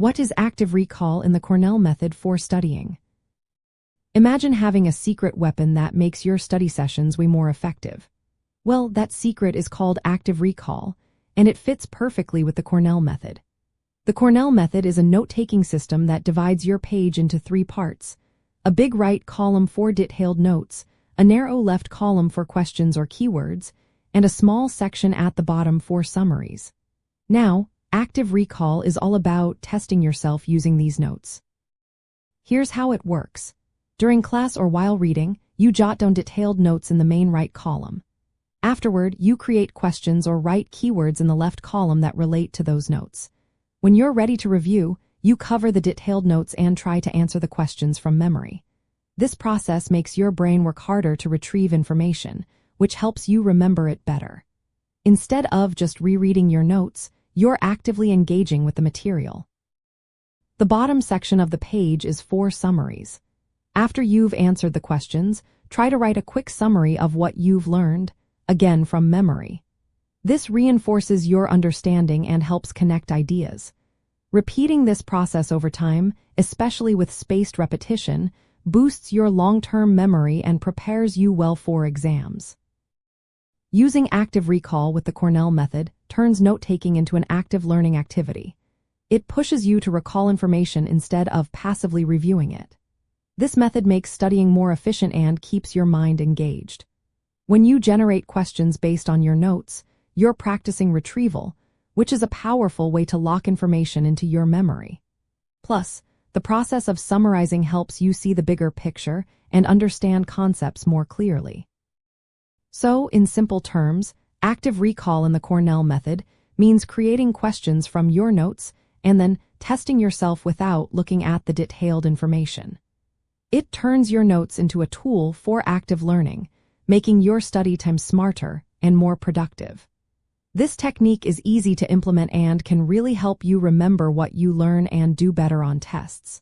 What is active recall in the Cornell method for studying? Imagine having a secret weapon that makes your study sessions way more effective. Well, that secret is called active recall, and it fits perfectly with the Cornell method. The Cornell method is a note-taking system that divides your page into 3 parts: a big right column for detailed notes, a narrow left column for questions or keywords, and a small section at the bottom for summaries. Now, active recall is all about testing yourself using these notes. Here's how it works. During class or while reading, you jot down detailed notes in the main right column. Afterward, you create questions or write keywords in the left column that relate to those notes. When you're ready to review, you cover the detailed notes and try to answer the questions from memory. This process makes your brain work harder to retrieve information, which helps you remember it better. Instead of just rereading your notes, you're actively engaging with the material. The bottom section of the page is for summaries. After you've answered the questions, try to write a quick summary of what you've learned, again from memory. This reinforces your understanding and helps connect ideas. Repeating this process over time, especially with spaced repetition, boosts your long-term memory and prepares you well for exams. Using active recall with the Cornell method turns note-taking into an active learning activity. It pushes you to recall information instead of passively reviewing it. This method makes studying more efficient and keeps your mind engaged. When you generate questions based on your notes, you're practicing retrieval, which is a powerful way to lock information into your memory. Plus, the process of summarizing helps you see the bigger picture and understand concepts more clearly. So, in simple terms, active recall in the Cornell method means creating questions from your notes and then testing yourself without looking at the detailed information. It turns your notes into a tool for active learning, making your study time smarter and more productive. This technique is easy to implement and can really help you remember what you learn and do better on tests.